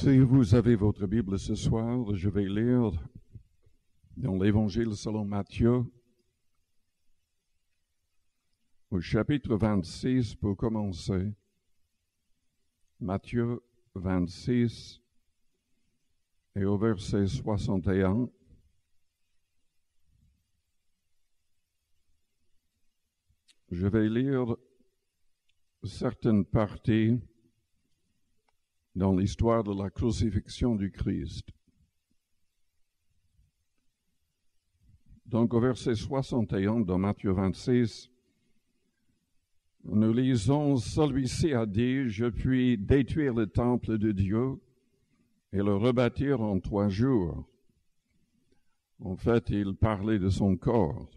Si vous avez votre Bible ce soir, je vais lire dans l'Évangile selon Matthieu, au chapitre 26 pour commencer. Matthieu 26 et au verset 61. Je vais lire certaines parties dans l'histoire de la crucifixion du Christ. Donc au verset 61 dans Matthieu 26, nous lisons « Celui-ci a dit, je puis détruire le temple de Dieu et le rebâtir en 3 jours. » En fait, il parlait de son corps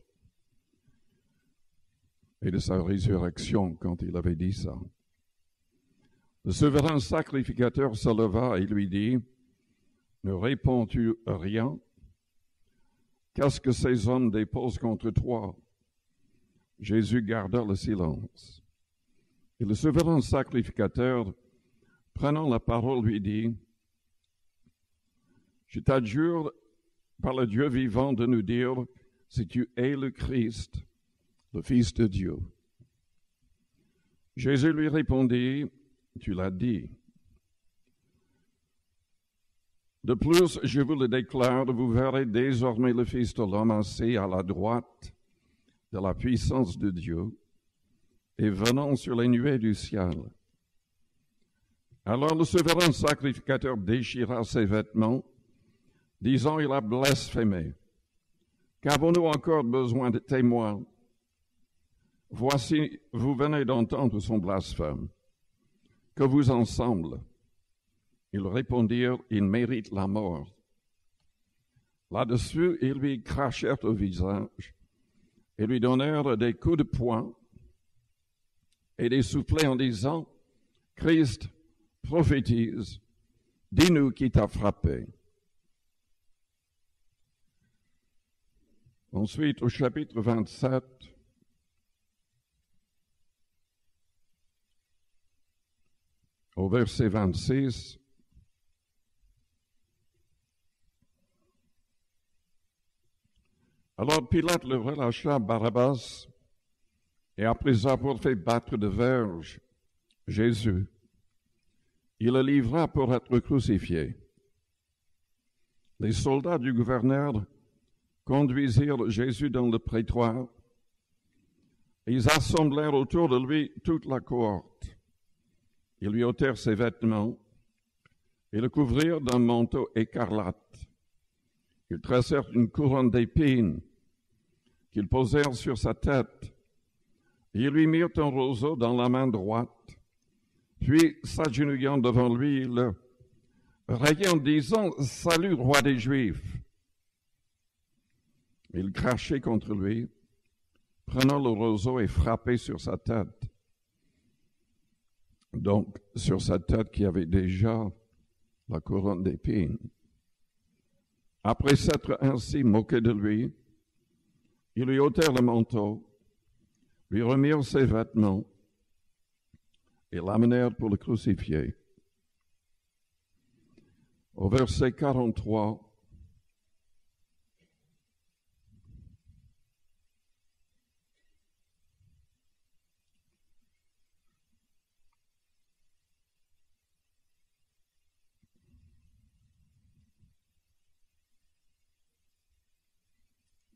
et de sa résurrection quand il avait dit ça. Le souverain sacrificateur se leva et lui dit, « Ne réponds-tu rien? Qu'est-ce que ces hommes déposent contre toi? » Jésus garda le silence. Et le souverain sacrificateur, prenant la parole, lui dit, « Je t'adjure par le Dieu vivant de nous dire si tu es le Christ, le Fils de Dieu. » Jésus lui répondit, « Tu l'as dit. De plus, je vous le déclare, vous verrez désormais le Fils de l'homme assis à la droite de la puissance de Dieu et venant sur les nuées du ciel. » Alors le souverain sacrificateur déchira ses vêtements, disant, « Il a blasphémé. Qu'avons-nous encore besoin de témoins? Voici, vous venez d'entendre son blasphème. Que vous en semble? » Ils répondirent, « Il mérite la mort. » Là-dessus, ils lui crachèrent au visage et lui donnèrent des coups de poing et des soufflets en disant, « Christ, prophétise, dis-nous qui t'a frappé. » Ensuite, au chapitre 27, au verset 26, alors Pilate le relâcha Barabbas, et après avoir fait battre de verge Jésus, il le livra pour être crucifié. Les soldats du gouverneur conduisirent Jésus dans le prétoire. Ils assemblèrent autour de lui toute la cohorte. Ils lui ôtèrent ses vêtements et le couvrirent d'un manteau écarlate. Ils tressèrent une couronne d'épines qu'ils posèrent sur sa tête. Ils lui mirent un roseau dans la main droite. Puis, s'agenouillant devant lui, ils le rayaient en disant « Salut, roi des Juifs !» Ils crachaient contre lui, prenant le roseau et frappaient sur sa tête. Donc, sur sa tête qui avait déjà la couronne d'épines. Après s'être ainsi moqué de lui, ils lui ôtèrent le manteau, lui remirent ses vêtements et l'amenèrent pour le crucifier. Au verset 43,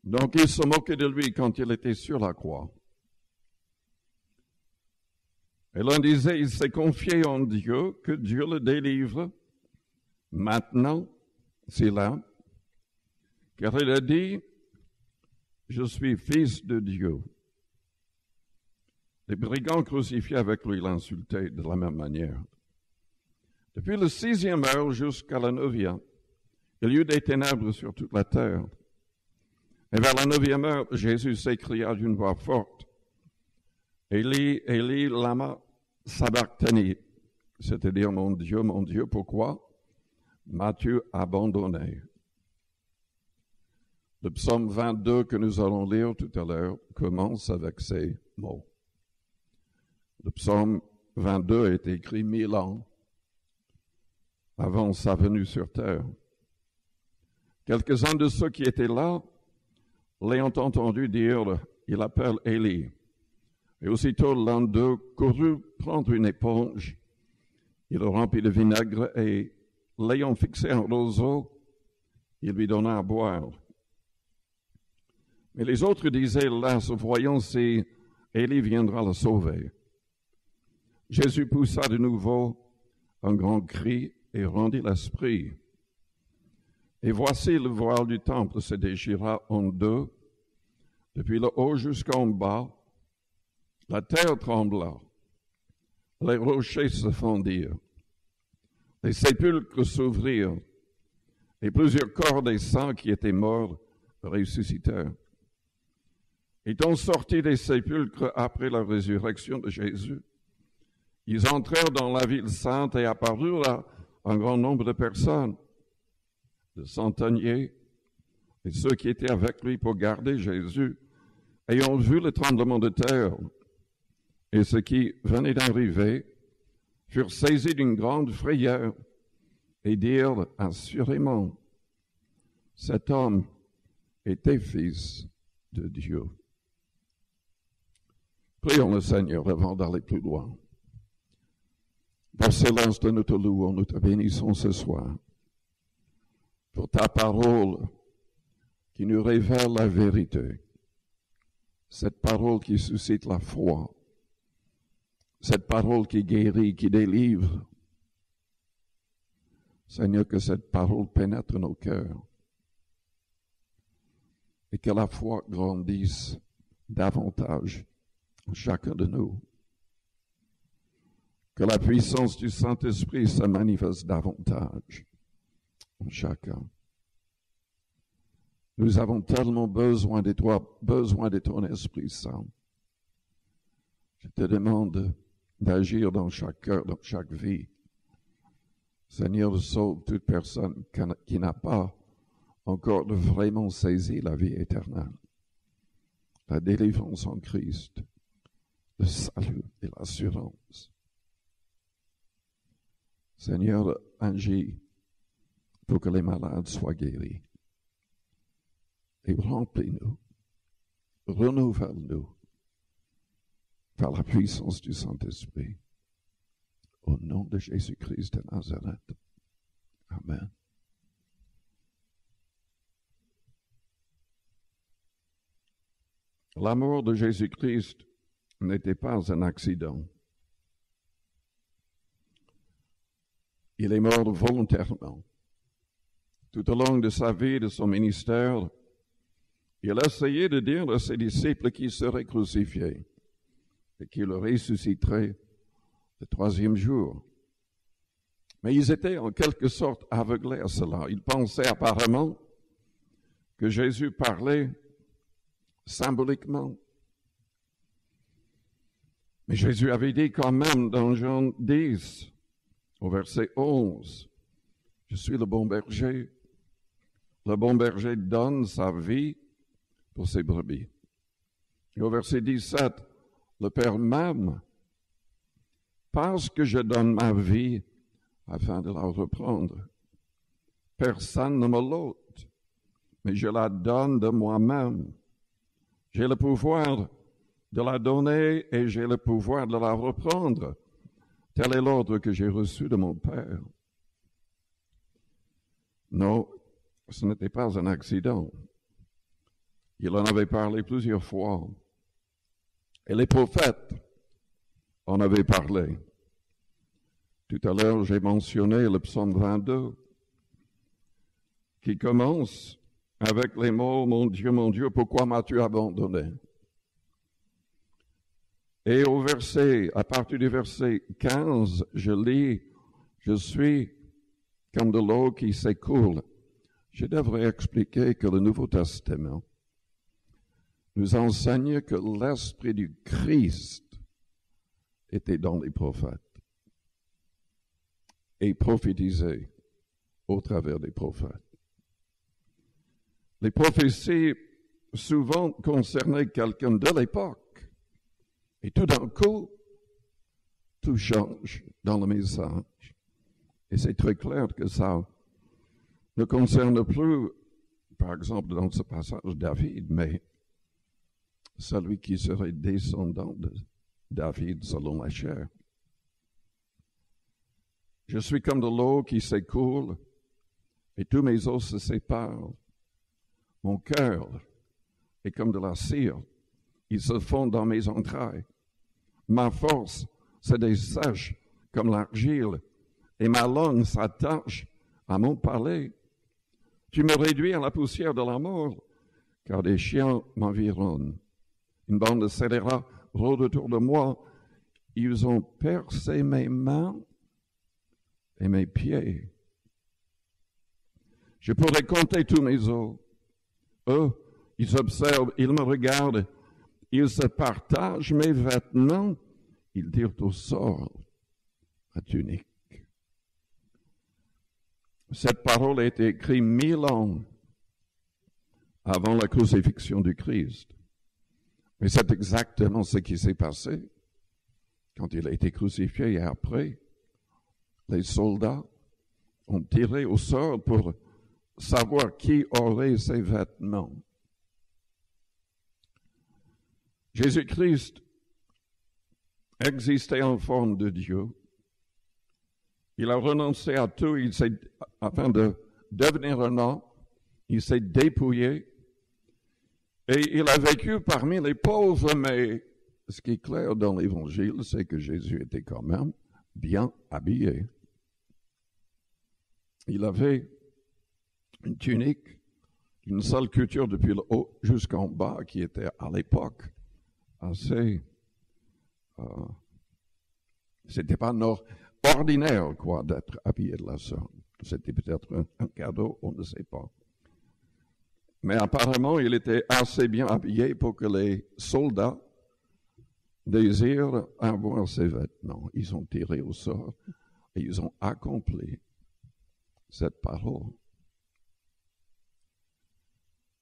donc ils se moquaient de lui quand il était sur la croix. Et l'un disait, il s'est confié en Dieu, que Dieu le délivre. Maintenant, c'est là, car il a dit, je suis fils de Dieu. Les brigands crucifiés avec lui l'insultaient de la même manière. Depuis le 6e heure jusqu'à la 9e, il y eut des ténèbres sur toute la terre. Et vers la 9e heure, Jésus s'écria d'une voix forte, « Eli, Eli, lama sabachthani » c'est-à-dire « Mon Dieu, pourquoi m'as-tu abandonné ?» Le psaume 22 que nous allons lire tout à l'heure commence avec ces mots. Le psaume 22 est écrit 1000 ans avant sa venue sur terre. Quelques-uns de ceux qui étaient là l'ayant entendu dire « Il appelle Élie ». Et aussitôt l'un d'eux courut prendre une éponge, il le remplit de vinaigre et, l'ayant fixé en roseau, il lui donna à boire. Mais les autres disaient, hélas, voyons si Élie viendra le sauver. Jésus poussa de nouveau un grand cri et rendit l'esprit. Et voici le voile du temple se déchira en deux, depuis le haut jusqu'en bas. La terre trembla, les rochers se fendirent, les sépulcres s'ouvrirent, et plusieurs corps des saints qui étaient morts ressuscitèrent. Étant sortis des sépulcres après la résurrection de Jésus, ils entrèrent dans la ville sainte et apparurent à un grand nombre de personnes, de centeniers, et ceux qui étaient avec lui pour garder Jésus, ayant vu le tremblement de terre, et ceux qui venaient d'arriver furent saisis d'une grande frayeur et dirent assurément, cet homme était fils de Dieu. Prions le Seigneur avant d'aller plus loin. Par silence de notre louange, nous te bénissons ce soir pour ta parole qui nous révèle la vérité, cette parole qui suscite la foi, cette parole qui guérit, qui délivre. Seigneur, que cette parole pénètre nos cœurs et que la foi grandisse davantage en chacun de nous. Que la puissance du Saint-Esprit se manifeste davantage en chacun. Nous avons tellement besoin de toi, besoin de ton Esprit Saint. Je te demande d'agir dans chaque cœur, dans chaque vie. Seigneur, sauve toute personne qui n'a pas encore vraiment saisi la vie éternelle, la délivrance en Christ, le salut et l'assurance. Seigneur, agis pour que les malades soient guéris. Et remplis-nous, renouvelle-nous par la puissance du Saint-Esprit. Au nom de Jésus-Christ de Nazareth. Amen. La mort de Jésus-Christ n'était pas un accident. Il est mort volontairement. Tout au long de sa vie, de son ministère, il a essayé de dire à ses disciples qu'il serait crucifié et qu'il ressusciterait le troisième jour. Mais ils étaient en quelque sorte aveuglés à cela. Ils pensaient apparemment que Jésus parlait symboliquement. Mais Jésus avait dit quand même dans Jean 10, au verset 11, « Je suis le bon berger. Le bon berger donne sa vie pour ses brebis. » Et au verset 17, « Le Père m'aime parce que je donne ma vie afin de la reprendre. Personne ne me l'ôte, mais je la donne de moi-même. J'ai le pouvoir de la donner et j'ai le pouvoir de la reprendre. Tel est l'ordre que j'ai reçu de mon Père. » Non, ce n'était pas un accident. Il en avait parlé plusieurs fois. Et les prophètes en avaient parlé. Tout à l'heure, j'ai mentionné le psaume 22, qui commence avec les mots « Mon Dieu, pourquoi m'as-tu abandonné ?» Et à partir du verset 15, je lis « Je suis comme de l'eau qui s'écoule ». Je devrais expliquer que le Nouveau Testament nous enseigne que l'Esprit du Christ était dans les prophètes et prophétisait au travers des prophètes. Les prophéties souvent concernaient quelqu'un de l'époque. Et tout d'un coup, tout change dans le message. Et c'est très clair que ça ne concerne plus, par exemple, dans ce passage, David, mais celui qui serait descendant de David selon la chair. Je suis comme de l'eau qui s'écoule et tous mes os se séparent. Mon cœur est comme de la cire, il se fond dans mes entrailles. Ma force se dessèche comme l'argile et ma langue s'attache à mon palais. Tu me réduis à la poussière de la mort, car des chiens m'environnent. Une bande de scélérats rôde autour de moi. Ils ont percé mes mains et mes pieds. Je pourrais compter tous mes os. Eux, ils observent, ils me regardent, ils se partagent mes vêtements, ils tirent au sort ma tunique. Cette parole a été écrite 1000 ans avant la crucifixion du Christ. Mais c'est exactement ce qui s'est passé quand il a été crucifié et après, les soldats ont tiré au sort pour savoir qui aurait ses vêtements. Jésus-Christ existait en forme de Dieu. Il a renoncé à tout, afin de devenir un homme, il s'est dépouillé et il a vécu parmi les pauvres, mais ce qui est clair dans l'Évangile, c'est que Jésus était quand même bien habillé. Il avait une tunique, une seule couture depuis le haut jusqu'en bas, qui était à l'époque assez... c'était pas ordinaire, quoi, d'être habillé de la sorte. C'était peut-être un cadeau, on ne sait pas. Mais apparemment, il était assez bien habillé pour que les soldats désirent avoir ses vêtements. Ils ont tiré au sort et ils ont accompli cette parole.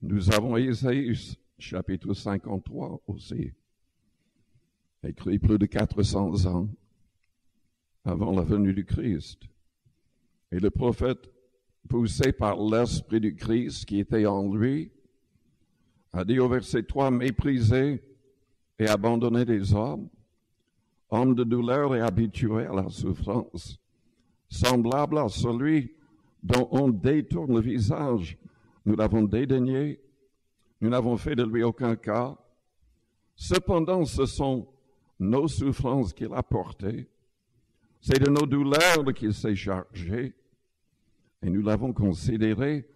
Nous avons Ésaïe, chapitre 53 aussi, écrit plus de 400 ans avant la venue du Christ. Et le prophète, poussé par l'Esprit du Christ qui était en lui, a dit au verset 3, « Méprisé et abandonné des hommes, homme de douleur et habitué à la souffrance, semblable à celui dont on détourne le visage, nous l'avons dédaigné, nous n'avons fait de lui aucun cas. Cependant, ce sont nos souffrances qu'il a portées, c'est de nos douleurs qu'il s'est chargé, et nous l'avons considéré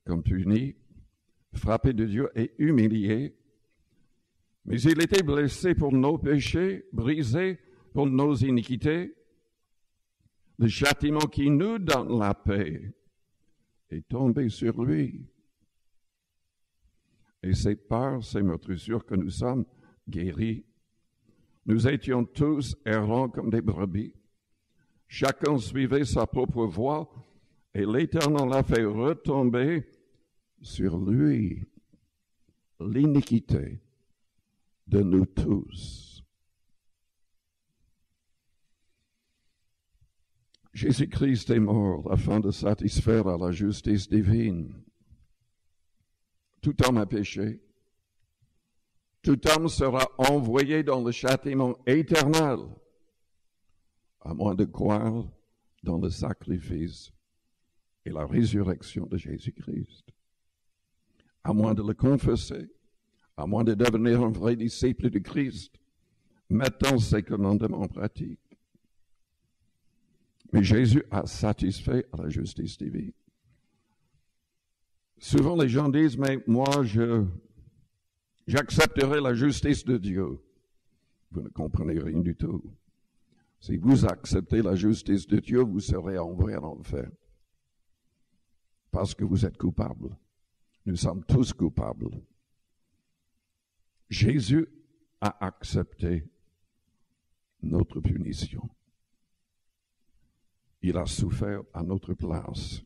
comme puni, frappé de Dieu et humilié. Mais il était blessé pour nos péchés, brisé pour nos iniquités. Le châtiment qui nous donne la paix est tombé sur lui. Et c'est par ces meurtrissures que nous sommes guéris. Nous étions tous errants comme des brebis. Chacun suivait sa propre voie et l'Éternel a fait retomber sur lui l'iniquité de nous tous. Jésus-Christ est mort afin de satisfaire à la justice divine. Tout homme a péché. Tout homme sera envoyé dans le châtiment éternel, à moins de croire dans le sacrifice et la résurrection de Jésus-Christ. À moins de le confesser, à moins de devenir un vrai disciple de Christ, mettant ses commandements en pratique. Mais Jésus a satisfait à la justice divine. Souvent les gens disent, mais moi j'accepterai la justice de Dieu. Vous ne comprenez rien du tout. Si vous acceptez la justice de Dieu, vous serez envoyé en enfer. Parce que vous êtes coupable. Nous sommes tous coupables. Jésus a accepté notre punition. Il a souffert à notre place,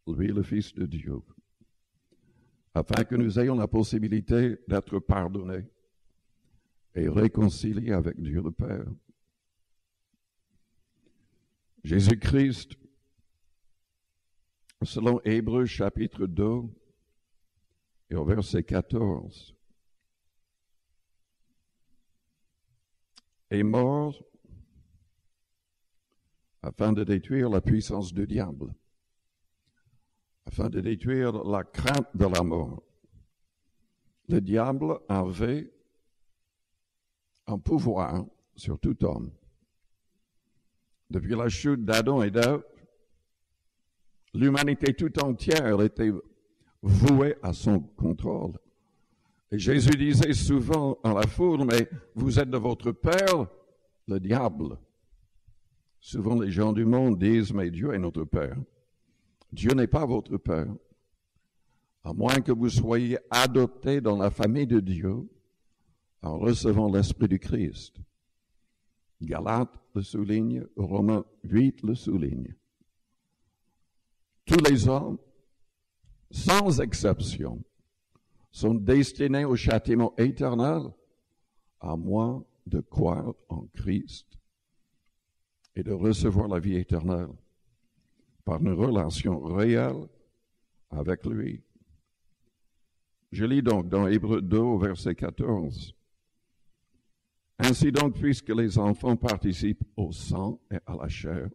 lui le Fils de Dieu, afin que nous ayons la possibilité d'être pardonnés et réconciliés avec Dieu le Père. Jésus-Christ, selon Hébreux chapitre 2 et au verset 14, est mort afin de détruire la puissance du diable, afin de détruire la crainte de la mort. Le diable avait un pouvoir sur tout homme. Depuis la chute d'Adam et d'Ève, l'humanité tout entière était vouée à son contrôle. Et Jésus disait souvent à la foule, mais vous êtes de votre père, le diable. Souvent les gens du monde disent, mais Dieu est notre père. Dieu n'est pas votre père. À moins que vous soyez adoptés dans la famille de Dieu en recevant l'Esprit du Christ. Galates le souligne, Romains 8 le souligne. Tous les hommes, sans exception, sont destinés au châtiment éternel, à moins de croire en Christ et de recevoir la vie éternelle par une relation réelle avec lui. Je lis donc dans Hébreux 2 au verset 14. Ainsi donc, puisque les enfants participent au sang et à la chair,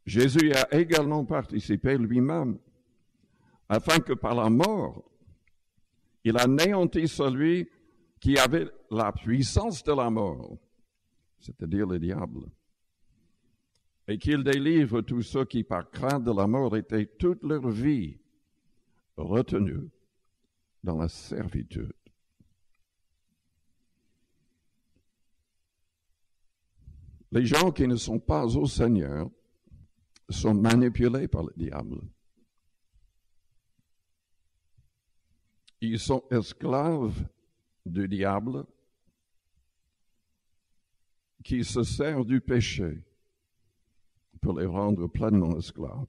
Jésus a également participé lui-même, afin que par la mort, il anéantisse celui qui avait la puissance de la mort, c'est-à-dire le diable, et qu'il délivre tous ceux qui, par crainte de la mort, étaient toute leur vie retenus dans la servitude. Les gens qui ne sont pas au Seigneur sont manipulés par le diable. Ils sont esclaves du diable qui se sert du péché pour les rendre pleinement esclaves.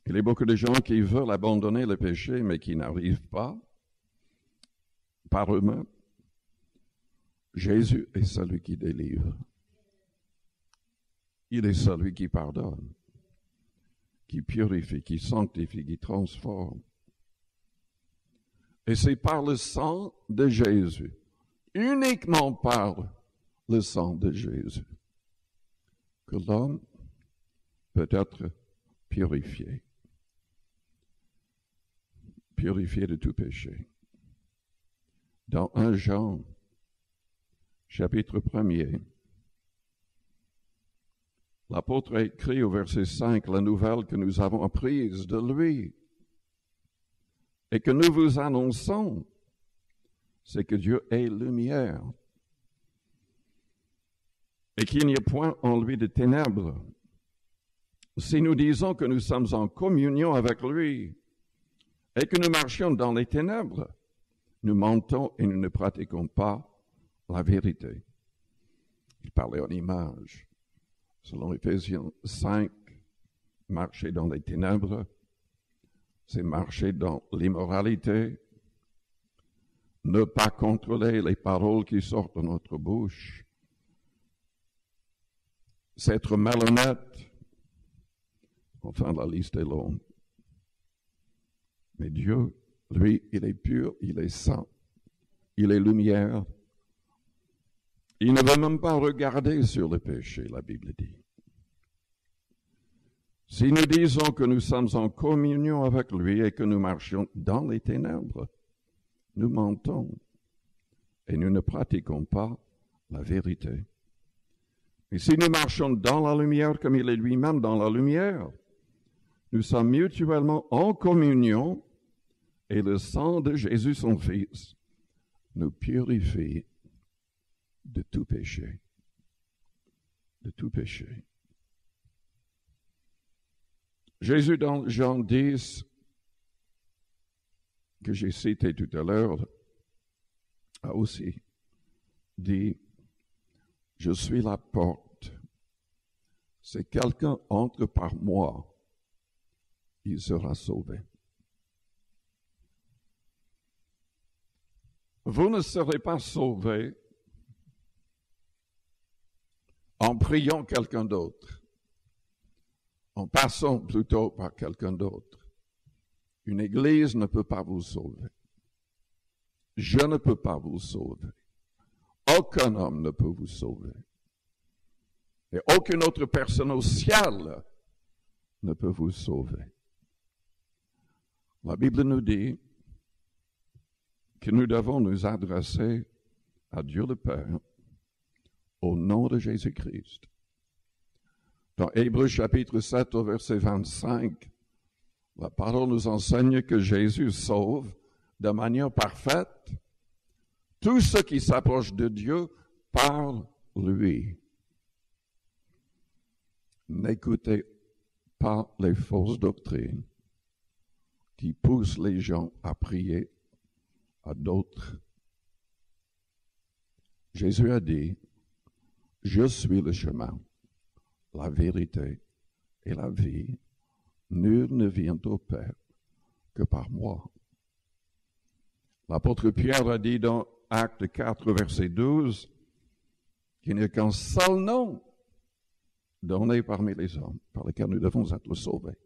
Il y a beaucoup de gens qui veulent abandonner le péché, mais qui n'arrivent pas par eux-mêmes. Jésus est celui qui délivre. Il est celui qui pardonne, qui purifie, qui sanctifie, qui transforme. Et c'est par le sang de Jésus, uniquement par le sang de Jésus, que l'homme peut être purifié. Purifié de tout péché. Dans 1 Jean, chapitre 1er, l'apôtre a écrit au verset 5 la nouvelle que nous avons apprise de lui et que nous vous annonçons, c'est que Dieu est lumière et qu'il n'y a point en lui de ténèbres. Si nous disons que nous sommes en communion avec lui et que nous marchions dans les ténèbres, nous mentons et nous ne pratiquons pas la vérité. Il parlait en image. Selon Éphésiens 5, marcher dans les ténèbres, c'est marcher dans l'immoralité, ne pas contrôler les paroles qui sortent de notre bouche, c'est être malhonnête. Enfin, la liste est longue. Mais Dieu, lui, il est pur, il est saint, il est lumière. Il ne veut même pas regarder sur le péché, la Bible dit. Si nous disons que nous sommes en communion avec lui et que nous marchions dans les ténèbres, nous mentons et nous ne pratiquons pas la vérité. Et si nous marchons dans la lumière comme il est lui-même dans la lumière, nous sommes mutuellement en communion et le sang de Jésus, son Fils, nous purifie de tout péché. De tout péché. Jésus, dans Jean 10, que j'ai cité tout à l'heure, a aussi dit, « Je suis la porte. Si quelqu'un entre par moi, il sera sauvé. » Vous ne serez pas sauvés en priant quelqu'un d'autre, en passant plutôt par quelqu'un d'autre. Une église ne peut pas vous sauver. Je ne peux pas vous sauver. Aucun homme ne peut vous sauver. Et aucune autre personne au ciel ne peut vous sauver. La Bible nous dit que nous devons nous adresser à Dieu le Père au nom de Jésus-Christ. Dans Hébreux chapitre 7 au verset 25, la parole nous enseigne que Jésus sauve de manière parfaite tous ceux qui s'approchent de Dieu par lui. N'écoutez pas les fausses doctrines qui poussent les gens à prier à d'autres. Jésus a dit, « Je suis le chemin, la vérité et la vie. Nul ne vient au Père que par moi. » L'apôtre Pierre a dit dans Acte 4, verset 12, qu'il n'y a qu'un seul nom donné parmi les hommes par lequel nous devons être sauvés.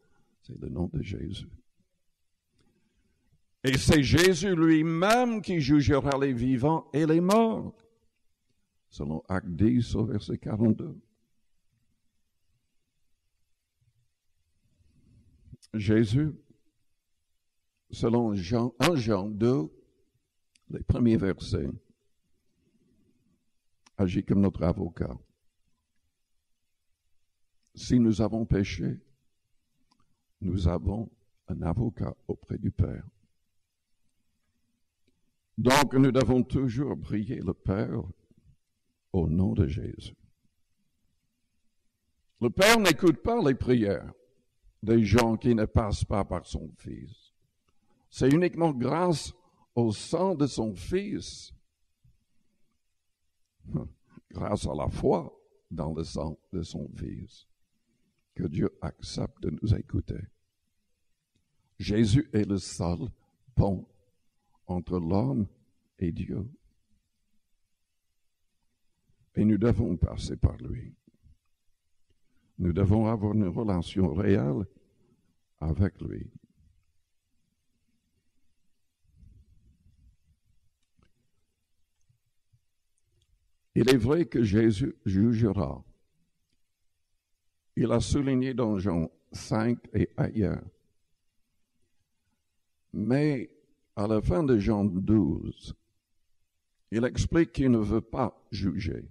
C'est le nom de Jésus. Et c'est Jésus lui-même qui jugera les vivants et les morts, selon Acte 10 au verset 42. Jésus, selon en Jean 2, les premiers versets, agit comme notre avocat. Si nous avons péché, nous avons un avocat auprès du Père. Donc, nous devons toujours prier le Père au nom de Jésus. Le Père n'écoute pas les prières des gens qui ne passent pas par son Fils. C'est uniquement grâce au sang de son Fils, grâce à la foi dans le sang de son Fils, que Dieu accepte de nous écouter. Jésus est le seul pont entre l'homme et Dieu. Et nous devons passer par lui. Nous devons avoir une relation réelle avec lui. Il est vrai que Jésus jugera. Il a souligné dans Jean 5 et ailleurs. Mais à la fin de Jean 12, il explique qu'il ne veut pas juger.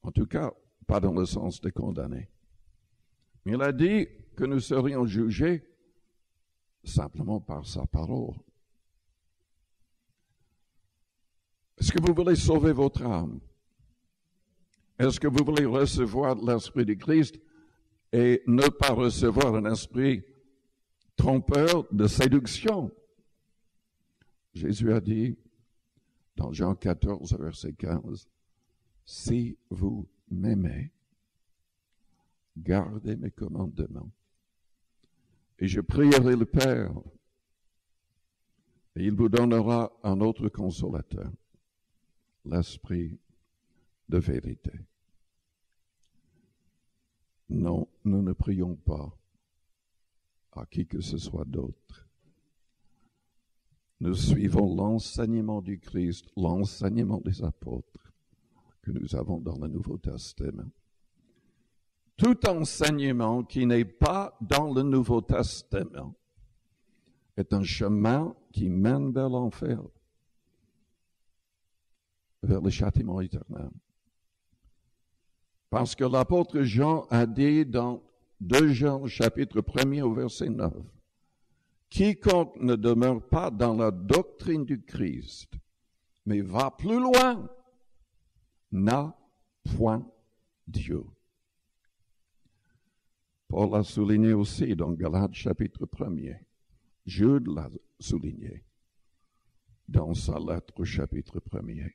En tout cas, pas dans le sens de condamner. Mais il a dit que nous serions jugés simplement par sa parole. Est-ce que vous voulez sauver votre âme? Est-ce que vous voulez recevoir l'Esprit de Christ et ne pas recevoir un esprit trompeur de séduction? Jésus a dit dans Jean 14, verset 15, « Si vous m'aimez, gardez mes commandements, et je prierai le Père, et il vous donnera un autre consolateur, l'Esprit de vérité. » Non, nous ne prions pas à qui que ce soit d'autre. Nous suivons l'enseignement du Christ, l'enseignement des apôtres que nous avons dans le Nouveau Testament. Tout enseignement qui n'est pas dans le Nouveau Testament est un chemin qui mène vers l'enfer, vers le châtiment éternel. Parce que l'apôtre Jean a dit dans 2 Jean, chapitre 1er au verset 9, « Quiconque ne demeure pas dans la doctrine du Christ, mais va plus loin, n'a point Dieu. » Paul l'a souligné aussi dans Galates, chapitre 1er. Jude l'a souligné dans sa lettre au chapitre 1er.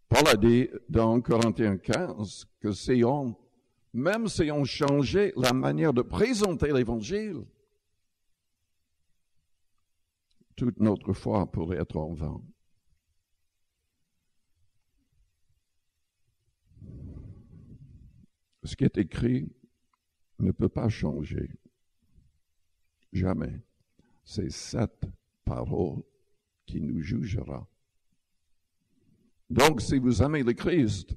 Paul a dit dans Corinthiens 15 que ces hommes, même si on changeait la manière de présenter l'Évangile, toute notre foi pourrait être en vain. ce qui est écrit ne peut pas changer. Jamais. C'est cette parole qui nous jugera. Donc, si vous aimez le Christ,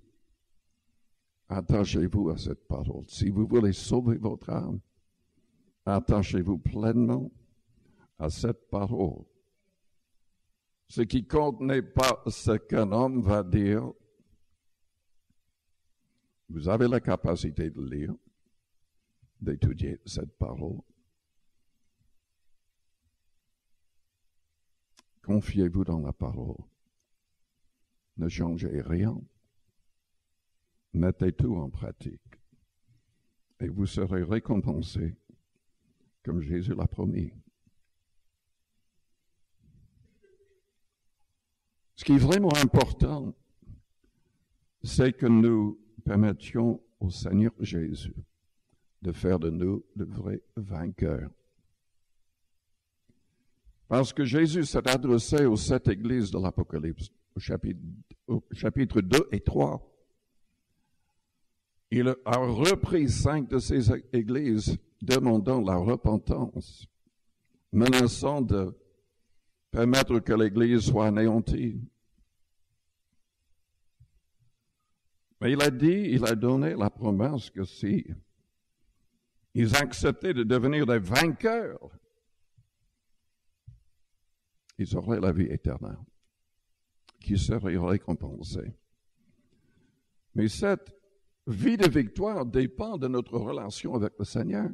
attachez-vous à cette parole. Si vous voulez sauver votre âme, attachez-vous pleinement à cette parole. Ce qui compte n'est pas ce qu'un homme va dire. Vous avez la capacité de lire, d'étudier cette parole. Confiez-vous dans la parole. Ne changez rien. Mettez tout en pratique. Et vous serez récompensés comme Jésus l'a promis. Ce qui est vraiment important, c'est que nous permettions au Seigneur Jésus de faire de nous de vrais vainqueurs. Parce que Jésus s'est adressé aux 7 églises de l'Apocalypse, au chapitre 2 et 3. Il a repris 5 de ces églises demandant la repentance, menaçant de permettre que l'Église soit anéantie. Mais il a donné la promesse que si ils acceptaient de devenir des vainqueurs, ils auraient la vie éternelle, qui serait récompensée. Mais cette vie de victoire dépend de notre relation avec le Seigneur.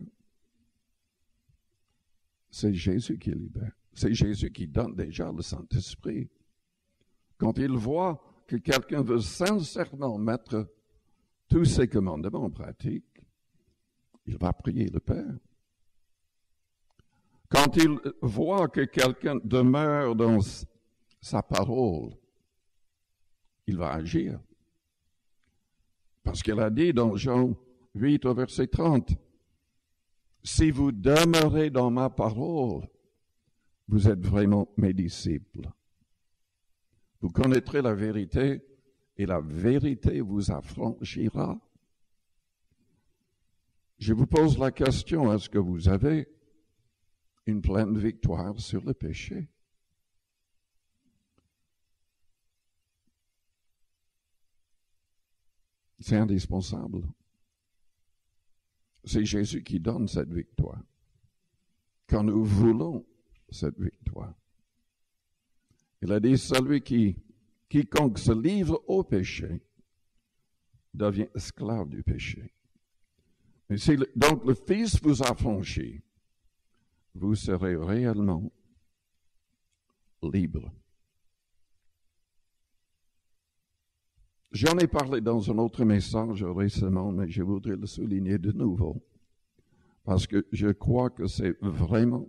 C'est Jésus qui libère. C'est Jésus qui donne déjà le Saint-Esprit. Quand il voit que quelqu'un veut sincèrement mettre tous ses commandements en pratique, il va prier le Père. Quand il voit que quelqu'un demeure dans sa parole, il va agir. Parce qu'il a dit dans Jean 8 au verset 30, « Si vous demeurez dans ma parole, vous êtes vraiment mes disciples. Vous connaîtrez la vérité et la vérité vous affranchira. » Je vous pose la question, est-ce que vous avez une pleine victoire sur le péché? C'est indispensable. C'est Jésus qui donne cette victoire. Quand nous voulons cette victoire. Il a dit, quiconque se livre au péché devient esclave du péché. Et si donc le Fils vous a franchi, vous serez réellement libre. J'en ai parlé dans un autre message récemment, mais je voudrais le souligner de nouveau, parce que je crois que c'est vraiment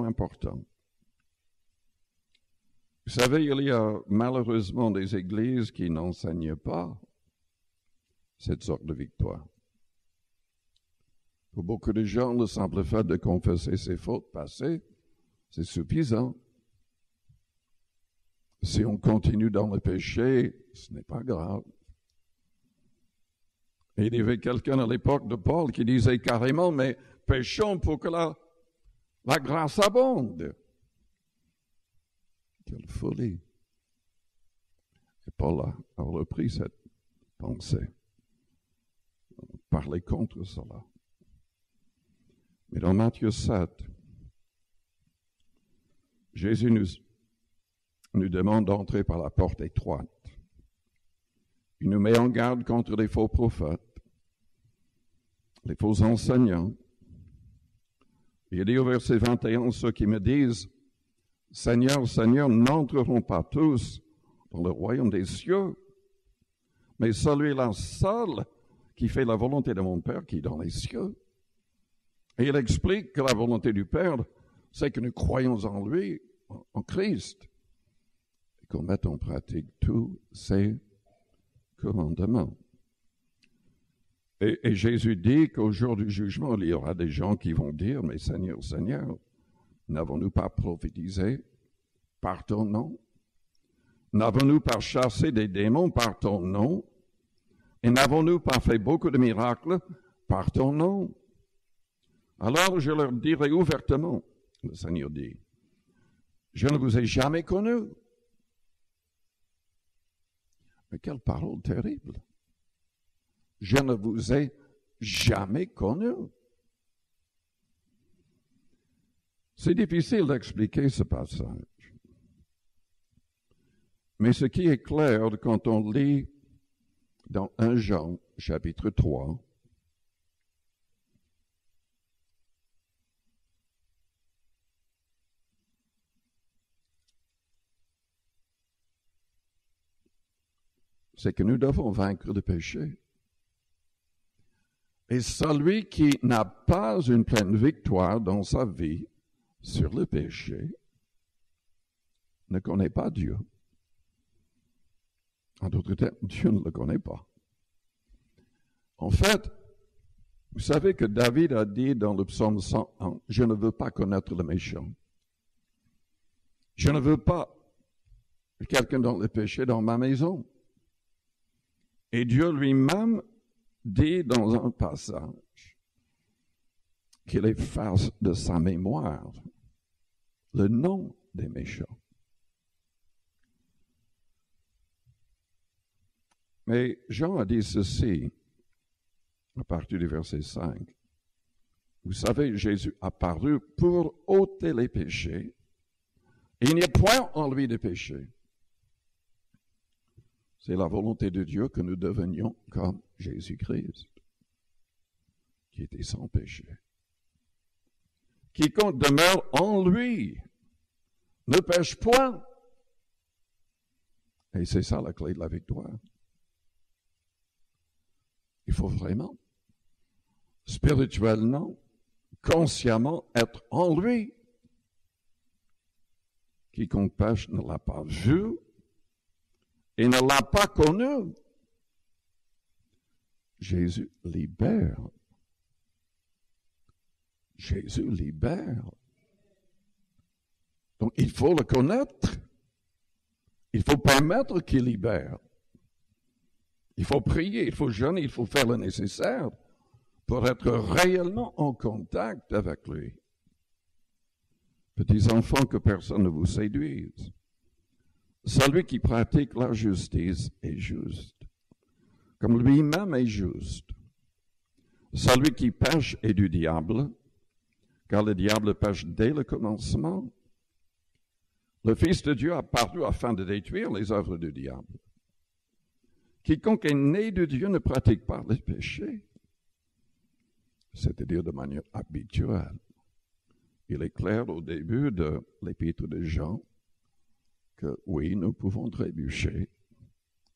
important. Vous savez, il y a malheureusement des églises qui n'enseignent pas cette sorte de victoire. Pour beaucoup de gens, le simple fait de confesser ses fautes passées, c'est suffisant. Si on continue dans le péché, ce n'est pas grave. Et il y avait quelqu'un à l'époque de Paul qui disait carrément, mais péchons pour que la grâce abonde. Quelle folie. Et Paul a repris cette pensée, parler contre cela. Mais dans Matthieu 7, Jésus nous demande d'entrer par la porte étroite. Il nous met en garde contre les faux prophètes, les faux enseignants. Il dit au verset 21, ceux qui me disent, Seigneur, Seigneur, n'entreront pas tous dans le royaume des cieux, mais celui-là seul qui fait la volonté de mon Père qui est dans les cieux. Et il explique que la volonté du Père, c'est que nous croyons en lui, en Christ, et qu'on mette en pratique tous ses commandements. Et Jésus dit qu'au jour du jugement, il y aura des gens qui vont dire, mais Seigneur, Seigneur, n'avons-nous pas prophétisé par ton nom? N'avons-nous pas chassé des démons par ton nom? Et n'avons-nous pas fait beaucoup de miracles par ton nom? Alors je leur dirai ouvertement, le Seigneur dit, je ne vous ai jamais connu. Mais quelle parole terrible. Je ne vous ai jamais connu. C'est difficile d'expliquer ce passage. Mais ce qui est clair quand on lit dans 1 Jean, chapitre 3, c'est que nous devons vaincre le péché. Et celui qui n'a pas une pleine victoire dans sa vie sur le péché ne connaît pas Dieu. En d'autres termes, Dieu ne le connaît pas. En fait, vous savez que David a dit dans le psaume 101, « Je ne veux pas connaître le méchant. Je ne veux pas quelqu'un dans le péché dans ma maison. » Et Dieu lui-même dit dans un passage qu'il efface de sa mémoire le nom des méchants. Mais Jean a dit ceci à partir du verset 5. Vous savez, Jésus apparu pour ôter les péchés, et il n'y a point en lui de péché. C'est la volonté de Dieu que nous devenions comme Jésus-Christ, qui était sans péché. Quiconque demeure en lui ne pêche point. Et c'est ça la clé de la victoire. Il faut vraiment, spirituellement, consciemment être en lui. Quiconque pêche ne l'a pas vu et ne l'a pas connu. Jésus libère. Jésus libère. Donc il faut le connaître. Il faut permettre qu'il libère. Il faut prier, il faut jeûner, il faut faire le nécessaire pour être réellement en contact avec lui. Petits enfants, que personne ne vous séduise. Celui qui pratique la justice est juste, comme lui-même est juste. Celui qui pêche est du diable, car le diable pêche dès le commencement. Le Fils de Dieu a paru afin de détruire les œuvres du diable. Quiconque est né de Dieu ne pratique pas les péchés, c'est-à-dire de manière habituelle. Il est clair au début de l'épître de Jean que oui, nous pouvons trébucher,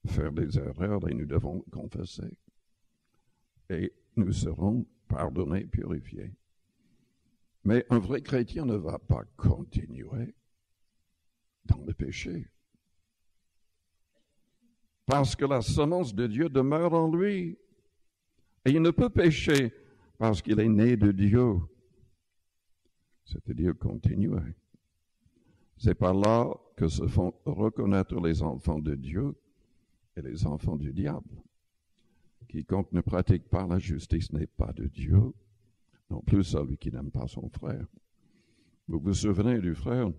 faire des erreurs et nous devons confesser. Et nous serons pardonnés, purifiés. Mais un vrai chrétien ne va pas continuer dans le péché. Parce que la semence de Dieu demeure en lui. Et il ne peut pécher parce qu'il est né de Dieu. C'est-à-dire continuer. C'est par là que se font reconnaître les enfants de Dieu et les enfants du diable. Quiconque ne pratique pas la justice n'est pas de Dieu, non plus celui qui n'aime pas son frère. Vous vous souvenez du frère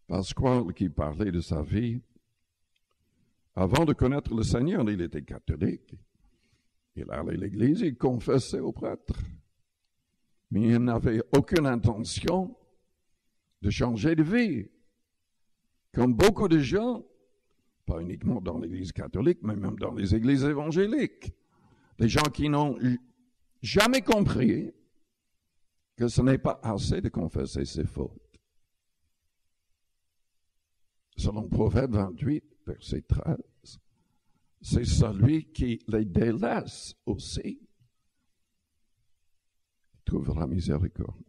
Pasquale qui parlait de sa vie. Avant de connaître le Seigneur, il était catholique. Il allait à l'église, il confessait au prêtre. Mais il n'avait aucune intention de changer de vie. Comme beaucoup de gens, pas uniquement dans l'église catholique, mais même dans les églises évangéliques. Des gens qui n'ont jamais compris que ce n'est pas assez de confesser ses fautes. Selon Proverbe 28, verset 13, c'est celui qui les délaisse aussi trouvera miséricorde.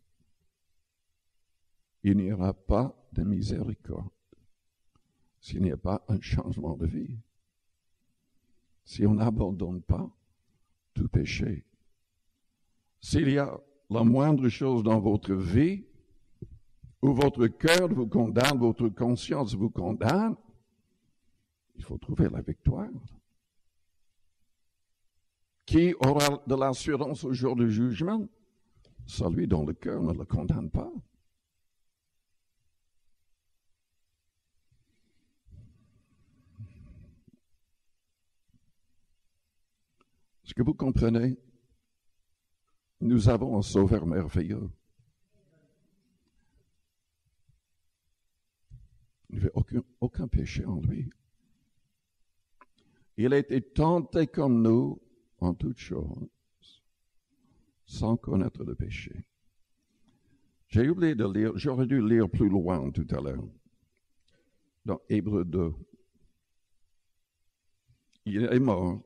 Il n'y aura pas de miséricorde s'il n'y a pas un changement de vie. Si on n'abandonne pas tout péché. S'il y a la moindre chose dans votre vie où votre cœur vous condamne, votre conscience vous condamne, il faut trouver la victoire. Qui aura de l'assurance au jour du jugement? Celui dont le cœur ne le condamne pas. Est-ce que vous comprenez? Nous avons un sauveur merveilleux. Il n'y avait aucun péché en lui. Il a été tenté comme nous en toutes choses, sans connaître le péché. J'ai oublié de lire, j'aurais dû lire plus loin tout à l'heure, dans Hébreux 2. Il est mort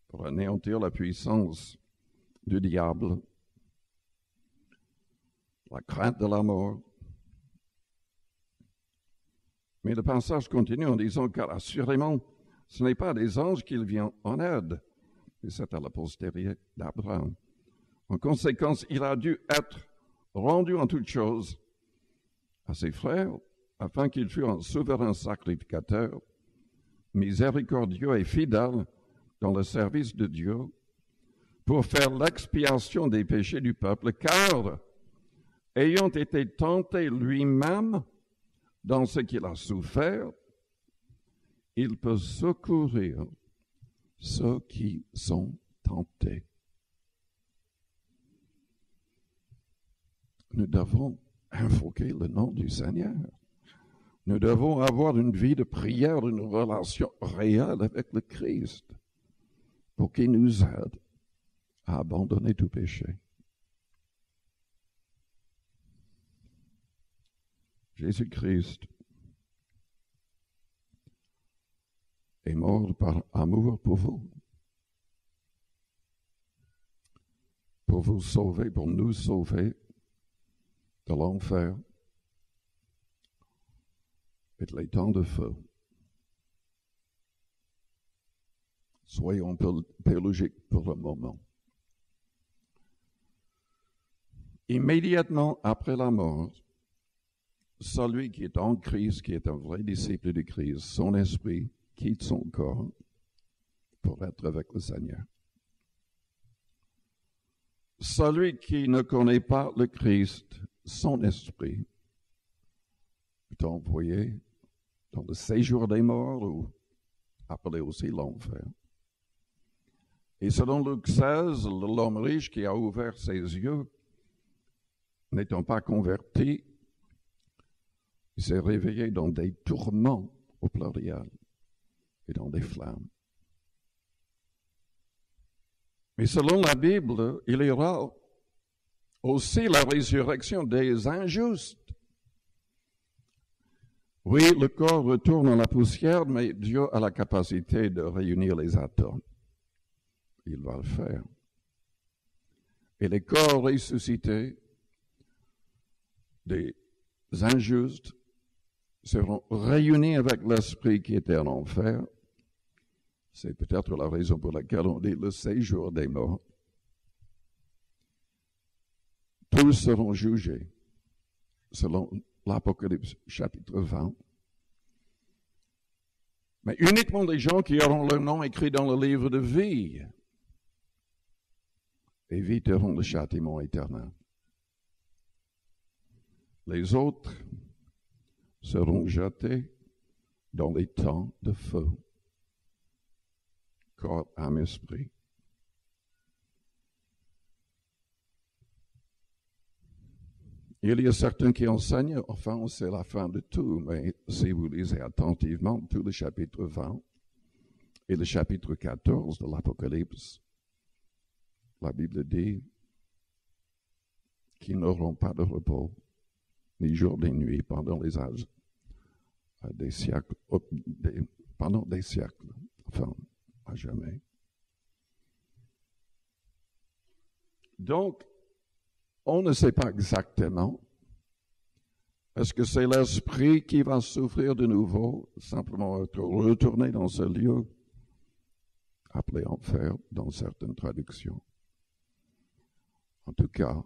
pour anéantir la puissance du diable, la crainte de la mort. Mais le passage continue en disant car assurément, ce n'est pas des anges qu'il vient en aide, mais c'est à la postérité d'Abraham. En conséquence, il a dû être rendu en toutes choses à ses frères, afin qu'il fût un souverain sacrificateur, miséricordieux et fidèle dans le service de Dieu, pour faire l'expiation des péchés du peuple, car, ayant été tenté lui-même dans ce qu'il a souffert, il peut secourir ceux qui sont tentés. Nous devons invoquer le nom du Seigneur. Nous devons avoir une vie de prière, une relation réelle avec le Christ pour qu'il nous aide à abandonner tout péché. Jésus-Christ est mort par amour pour vous sauver, pour nous sauver de l'enfer et de l'étang de feu. Soyons pédagogiques pour le moment. Immédiatement après la mort, celui qui est en Christ, qui est un vrai disciple de Christ, son esprit quitte son corps pour être avec le Seigneur. Celui qui ne connaît pas le Christ, son esprit est envoyé dans le séjour des morts, ou appelé aussi l'enfer. Et selon Luc 16, l'homme riche qui a ouvert ses yeux, n'étant pas converti, il s'est réveillé dans des tourments au pluriel et dans des flammes. Mais selon la Bible, il y aura aussi la résurrection des injustes. Oui, le corps retourne à la poussière, mais Dieu a la capacité de réunir les atomes. Il va le faire. Et les corps ressuscités des injustes seront réunis avec l'esprit qui était en enfer. C'est peut-être la raison pour laquelle on dit le séjour des morts. Tous seront jugés, selon l'Apocalypse chapitre 20. Mais uniquement les gens qui auront leur nom écrit dans le livre de vie éviteront le châtiment éternel. Les autres seront jetés dans les temps de feu, corps, âme, esprit. Il y a certains qui enseignent, enfin, c'est la fin de tout, mais si vous lisez attentivement tout le chapitre 20 et le chapitre 14 de l'Apocalypse, la Bible dit qu'ils n'auront pas de repos, ni jour ni nuit, pendant les âges, des siècles, pendant des siècles, enfin, à jamais. Donc, on ne sait pas exactement. Est-ce que c'est l'esprit qui va souffrir de nouveau, simplement être retourné dans ce lieu, appelé enfer dans certaines traductions? En tout cas,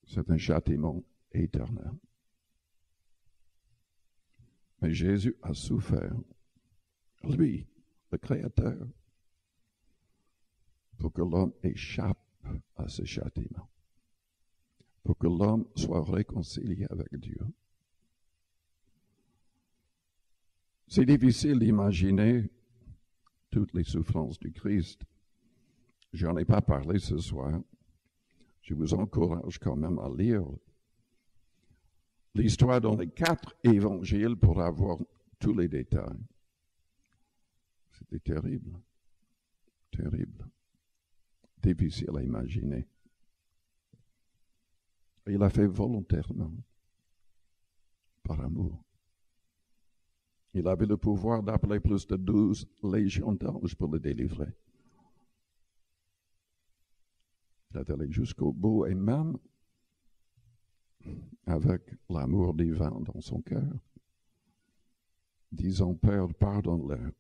c'est un châtiment éternel. Mais Jésus a souffert, lui, le Créateur, pour que l'homme échappe à ce châtiment, pour que l'homme soit réconcilié avec Dieu. C'est difficile d'imaginer toutes les souffrances du Christ. Je n'en ai pas parlé ce soir. Je vous encourage quand même à lire l'histoire dans les 4 évangiles pour avoir tous les détails. C'était terrible, terrible, difficile à imaginer. Et il l'a fait volontairement, par amour. Il avait le pouvoir d'appeler plus de 12 légions d'anges pour le délivrer. Il est allé jusqu'au bout et même avec l'amour divin dans son cœur, disant, Père, pardonne-leur,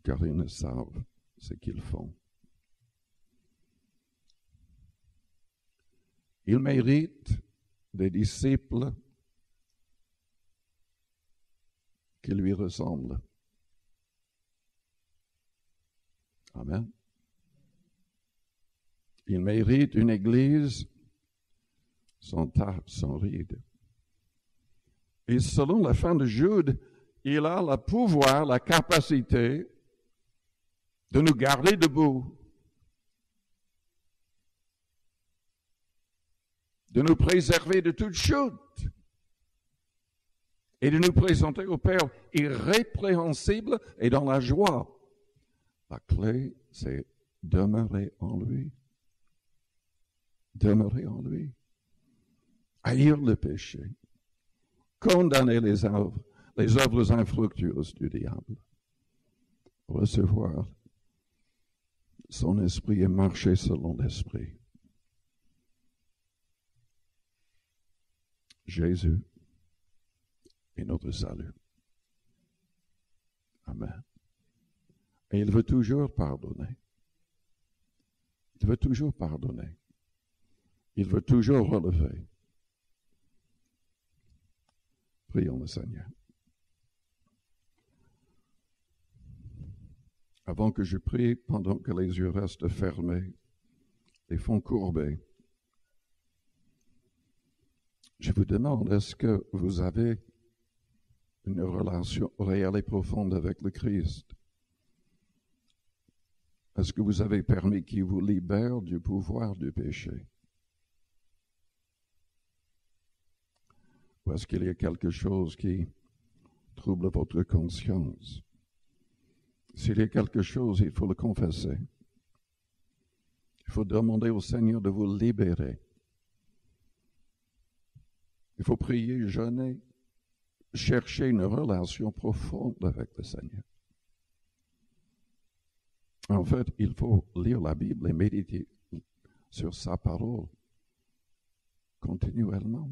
car ils ne savent ce qu'ils font. Il mérite des disciples qui lui ressemblent. Amen. Il mérite une église sans tache, sans ride. Et selon la fin de Jude, il a le pouvoir, la capacité de nous garder debout, de nous préserver de toute chute et de nous présenter au Père irrépréhensible et dans la joie. La clé, c'est demeurer en lui. Demeurer en lui. Haïr le péché. Condamner les œuvres infructueuses du diable. Recevoir son esprit et marcher selon l'esprit. Jésus est notre salut. Amen. Et il veut toujours pardonner. Il veut toujours pardonner. Il veut toujours relever. Prions le Seigneur. Avant que je prie, pendant que les yeux restent fermés, les fronts courbés, je vous demande, est-ce que vous avez une relation réelle et profonde avec le Christ? Est-ce que vous avez permis qu'il vous libère du pouvoir du péché? Ou est-ce qu'il y a quelque chose qui trouble votre conscience? S'il y a quelque chose, il faut le confesser. Il faut demander au Seigneur de vous libérer. Il faut prier, jeûner, chercher une relation profonde avec le Seigneur. En fait, il faut lire la Bible et méditer sur sa parole continuellement.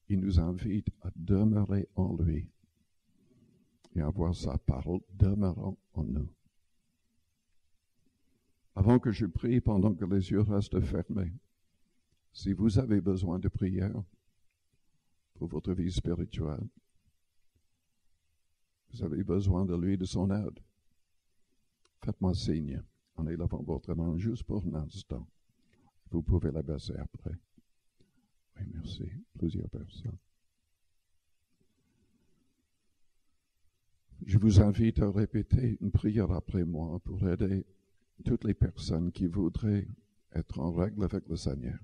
Il nous invite à demeurer en lui et à voir sa parole demeurant en nous. Avant que je prie, pendant que les yeux restent fermés, si vous avez besoin de prière pour votre vie spirituelle, vous avez besoin de lui, de son aide, faites-moi signe en élevant votre main juste pour un instant. Vous pouvez la baisser après. Oui, merci. Plusieurs personnes. Je vous invite à répéter une prière après moi pour aider toutes les personnes qui voudraient être en règle avec le Seigneur.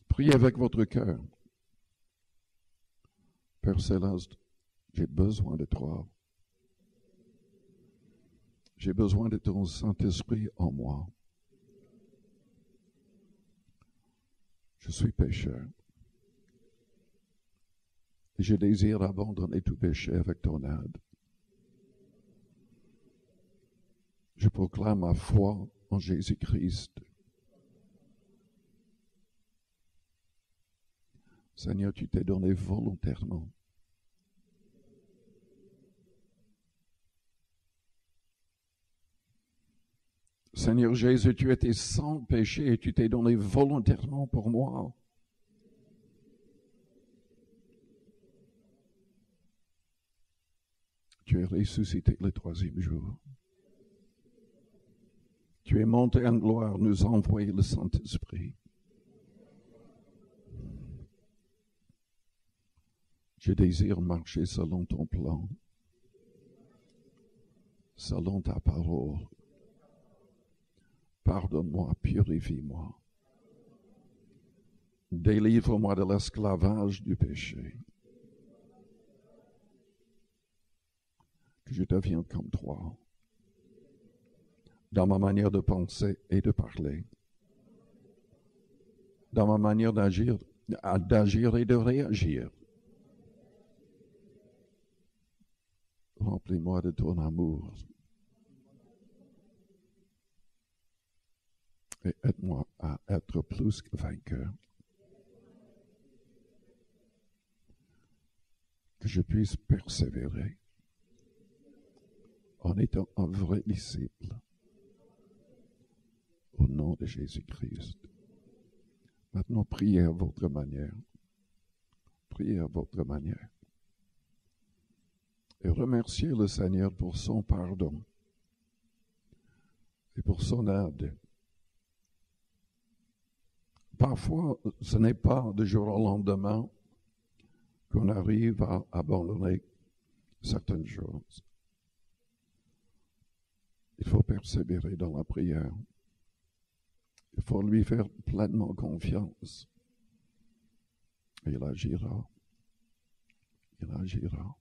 Priez avec votre cœur. Père Céleste, j'ai besoin de toi. J'ai besoin de ton Saint-Esprit en moi. Je suis pécheur. Et je désire abandonner tout péché avec ton aide. Je proclame ma foi en Jésus-Christ. Seigneur, tu t'es donné volontairement. Seigneur Jésus, tu étais sans péché et tu t'es donné volontairement pour moi. Tu es ressuscité le troisième jour. Tu es monté en gloire, nous envoyer le Saint-Esprit. Je désire marcher selon ton plan, selon ta parole. Pardonne-moi, purifie-moi. Délivre-moi de l'esclavage du péché. Que je devienne comme toi, dans ma manière de penser et de parler, dans ma manière d'agir et de réagir. Remplis-moi de ton amour et aide-moi à être plus que vainqueur. Que je puisse persévérer en étant un vrai disciple au nom de Jésus-Christ. Maintenant, priez à votre manière. Priez à votre manière. Et remerciez le Seigneur pour son pardon et pour son aide. Parfois, ce n'est pas du jour au lendemain qu'on arrive à abandonner certaines choses. Il faut persévérer dans la prière. Il faut lui faire pleinement confiance. Et il agira. Il agira.